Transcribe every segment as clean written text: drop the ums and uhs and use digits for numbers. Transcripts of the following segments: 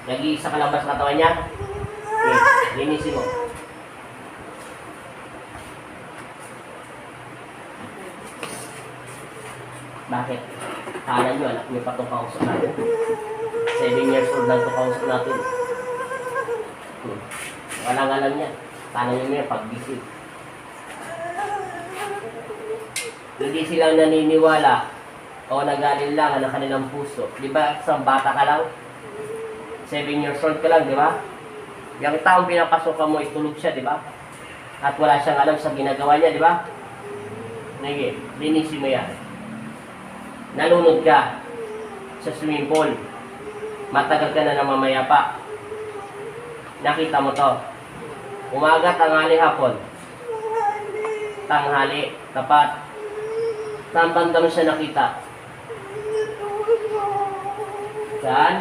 Nag-iisa ka lang ba sa katawan niya? Okay, linisin mo. Bakit? Kala nyo, anak nyo pa itong kausap natin. 7 years old lang itong kausap natin. Walang alam niya. Kala nyo niya pag-busy. Hindi silang naniniwala o nag-aalinlangan ng kanilang puso. Di ba, isang bata ka lang? 7 years old ka lang, di ba? Yung taong pinapasukan mo, itulog siya, di ba? At wala siyang alam sa ginagawa niya, di ba? Sige, linisin mo yan. Nalunod ka sa swimming pool. Matagal ka na namamayapa. Nakita mo to. Umaga, tanghali, hapon. Tanghali, tapat. Saan banda mo siya nakita? Saan?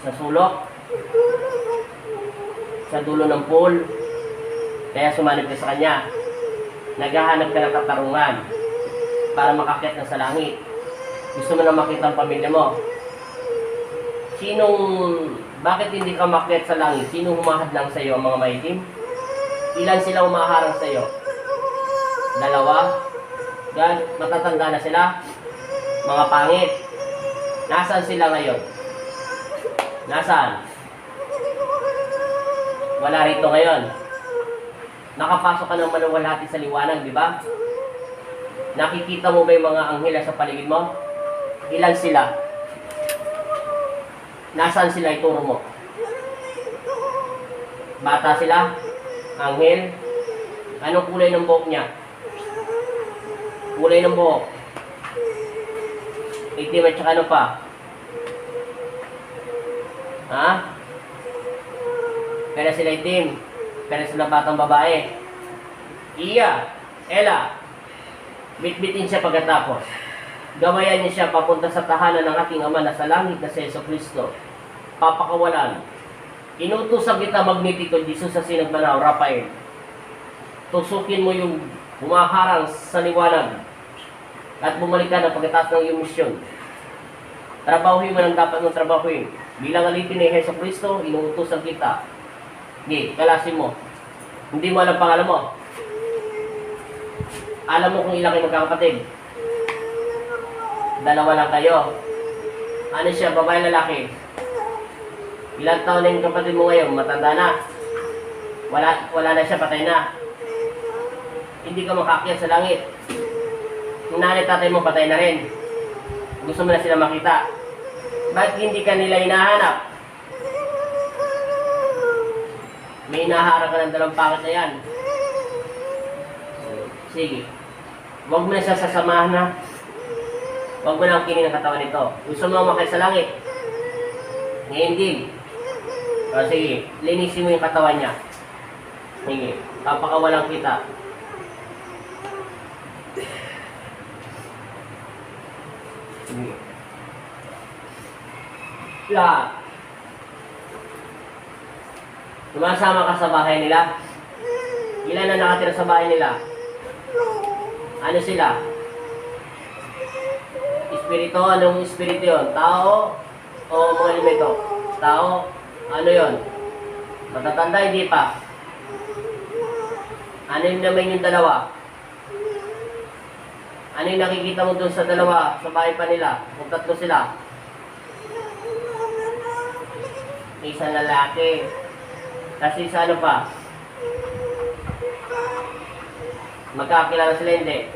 Sa sulok? Sa dulo ng pool? Kaya sumanib ka sa kanya. Naghahanap ka ng katarungan para makakyat na sa langit. Gusto mo na makita ang pamilya mo. Bakit hindi ka makyat sa langit? Sino humahad lang sa iyo, ang mga maitim? Ilan sila umaharang sa iyo? 2? Matatanda na sila? Mga pangit. Nasaan sila ngayon? Nasaan? Wala rito ngayon. Nakapasok ka ng maluwalhati sa liwanag, di ba? Nakikita mo ba yung mga anghela sa paligid mo? Ilan sila? Nasaan sila? Ituro mo. Bata sila? Anghel? Anong kulay ng buhok niya? Kulay ng buhok? Itim at saka ano pa? Ha? Pero sila itim. Pero sila batang babae. Iya, Ella. Bitbitin siya pagkatapos. Gawayan niya siya papunta sa tahanan ng ating Ama na sa langit na si Jesucristo. Papakawalan. Inutusan kita, Magnetico Jesus sa Sinagbanaw, Rafael. Tusukin mo yung humaharang sa liwanag at bumalik ka na pagkatapos ng iyong misyon. Trabahuin mo ng dapat mong trabahuin. Bilang alipin ni Jesucristo, inuutusan kita. Hindi, kalasin mo. Hindi mo alam pangalan mo. Alam mo kung ilang kayo magkakapatid? 2 lang kayo. Ano siya, babae, lalaki? Ilang taon na yung kapatid mo ngayon? Matanda na. Wala na siya, patay na. Hindi ka makakyat sa langit. Yung nanay tatay mo, patay na rin. Gusto mo na sila makita. Bakit hindi ka nila hinahanap? May hinaharang ka ng 2 pangit na yan. Sige. Huwag mo na siya sasamahan na. Huwag mo na ang kinin ng katawan nito. Gusto mo umakay sa langit. Ngayon din. O sige, linisin mo yung katawan niya. Sige, papakawalan kita. Sige. Lahat. Sumasama ka sa bahay nila? Ilan na nakatira sa bahay nila? Ano sila? Espiritu, anong espiritu yun? Tao o mga elemento? Tao, ano yun? Matatanda, hindi pa. Ano yung naman yung 2? Ano yung nakikita mo dun sa 2? Sa bahay pa nila? Kung 3 sila? Isang lalaki. Kasi sa ano pa? Magkakilala sila, hindi.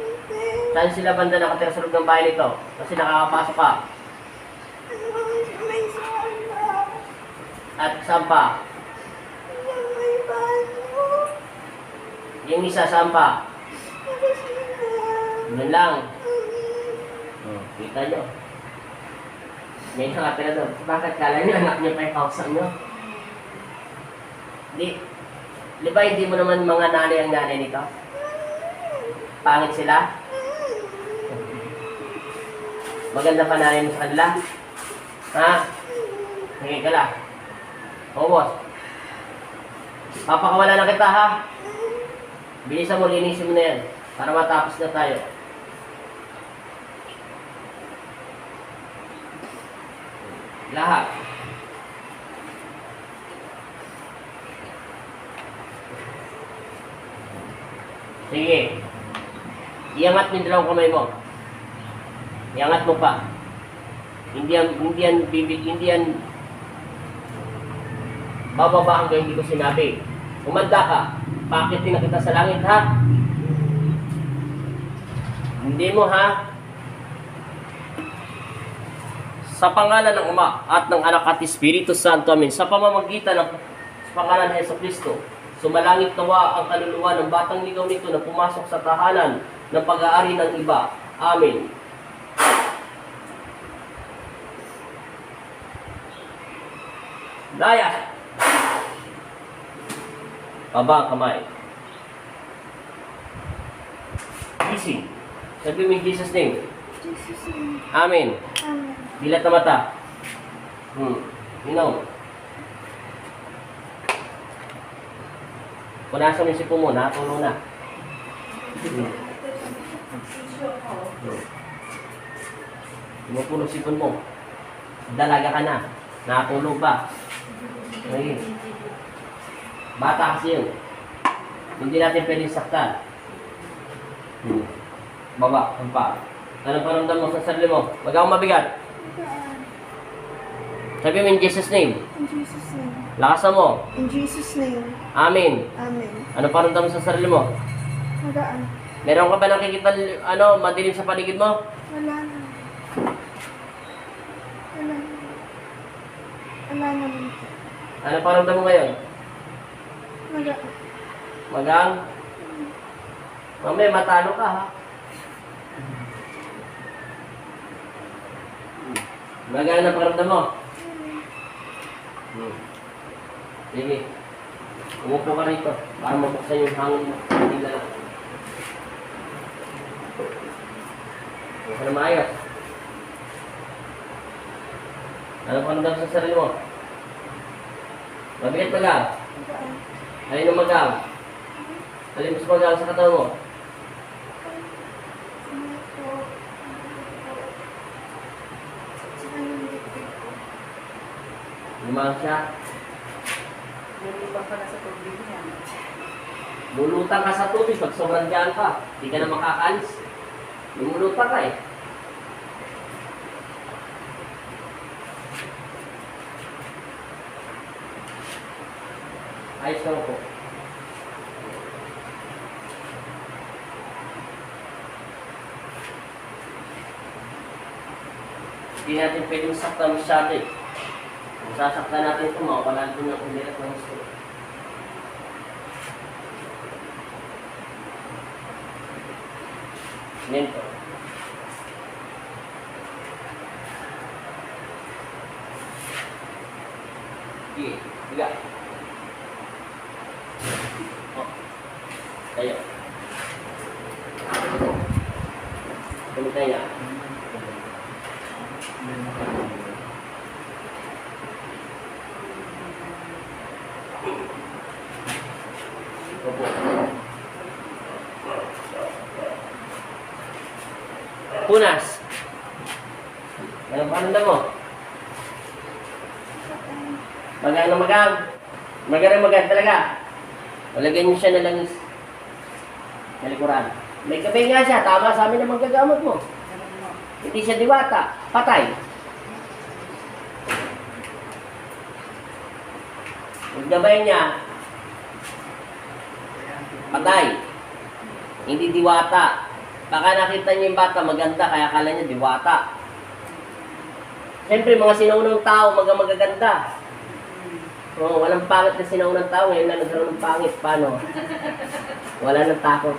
Saan sila banda nakatira sa loob ng bahay nito? Kasi nakakapasok ka. At saan pa? Yung isa, saan pa? Doon lang. Kita nyo. May nakatira doon. Bakit kala nyo, anak nyo pa yung kausap nyo? Di ba hindi mo naman mga nanay ang nanay nito? Pangit sila? Maganda pa nanay mo sa kanila? Ha? Hingin ka lang. Oo, boss. Papakawala na kita, ha? Bilisan mo, linisin mo na yan. Para matapos na tayo. Lahat. Sige. Iangat mo yung dalawang kamay mo. Iangat mo pa. Hindi yan bababa hanggang hindi ko sinabi. Umanda ka. Pakitin na kita sa langit, ha? Hindi mo, ha? Sa pangalan ng Ama at ng Anak at Espiritu Santo, amen. Sa pamamagitan ng pangalan ng Jesucristo, sumalangit nawa ang kaluluwa ng batang ligaw nito na pumasok sa tahanan ng pag-aari ng iba. Amen. Daya. Baba ang kamay. Gising. Sabi mo in Jesus' name. Jesus name. Amen. Amen. Dilat na mata. Inom. Punasan mo yung sipon mo, natulog na. Pumupulog sipon mo. Dalaga ka na. Natulog ba? Okay. Bata kasi yun. Hindi natin pwedeng saktan. Baba, ang pa. Anong paramdam mo sa sarili mo? Wag akong mabigat. Sabi mo in Jesus' name. In Jesus name. Lakasan mo. In Jesus name. Amen. Amen. Anong paramdam mo sa sarili mo? Magaan. Meron ka ba nakikita madilim sa paligid mo? Wala na. Wala na. Wala naman. Anong paramdam mo ngayon? Magaan. Magang? Mamaya matalo ka, ha? Magaan ang paramdam mo? Sige. Umupo ka rito para mabuksan yung hangin mo. Hindi lang. Huwag ka na maayos. Ano paramdam sa sarili mo? Mabigat magang? Magaan. Alin ang magang? Alin mas magang sa katawan mo? Ano po? Saka yung dibdib ko. Lumang siya. Lulubang ka na sa tubig niya. Lulutang ka sa tubig pag sobrang dyan ka. Hindi ka na makakaalis. Lumulutang ka eh. Ayos ka po. Hindi natin pwedeng saktan masyado eh. Kung sasaktan natin ito, makawalan din ang umirat ng gusto. Ganito. Sige, higa. Oh. Tayo. Kumita niya. Opo. Punas. Anong pakiramdam mo? Magang na magang. Magang na magang talaga. Walagyan niyo siya na langis. Sa likuran. May kabay nga siya. Tama sa amin na magagamot mo. Hindi siya diwata. Patay. Yung gabay niya, patay. Hindi diwata. Baka nakita niyo yung bata maganda, kaya akala niya diwata. Siyempre, mga sinaunang tao, magaganda. Oo, walang pangit na sinaunang tao, ngayon na nagkaroon ng pangit. Paano? Wala nang takot.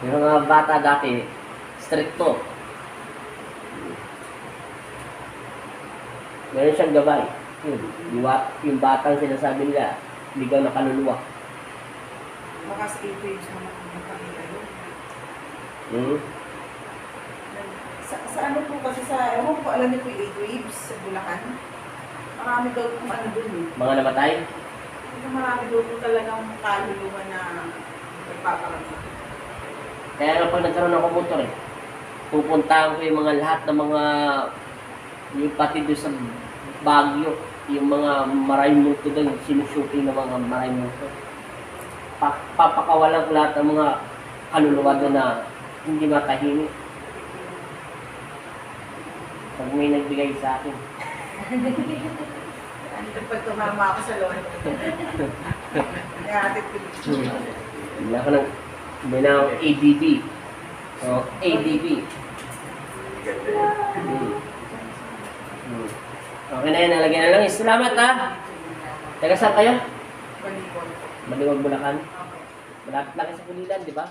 Yung mga bata dati, stricto. Meron siyang gabay. Yung batang sinasabi nila, ligaw na kaluluwa. Baka sa 8 waves naman ang nakakita yun. Sa ano po kasi sa, ewan ko alam niyo po yung 8 waves sa Bulacan. Marami daw kung ano dun eh. Mga namatay? Marami daw po talagang kaluluwa na nagpaparamdam. Kaya nga pag nagkaroon ng komputer eh, pupuntahan ko yung mga lahat ng mga, yung pati doon sa Baguio, yung mga maray multo doon, sinushooting ng mga maray multo. papakawalan ko lahat ng mga kaluluwa doon na hindi matahimik. Pag may nagbigay sa akin. Ano pag tumama ako sa loan? Ihatid ko dito. Hindi ako ng, hindi na akong ADB. So, ADB. Okay na yan, nalagyan na lang. Salamat ha! Taga saan kayo? Balibon. Maliwag Bulacan. Malapit lang kayo sa Pulilan, di ba?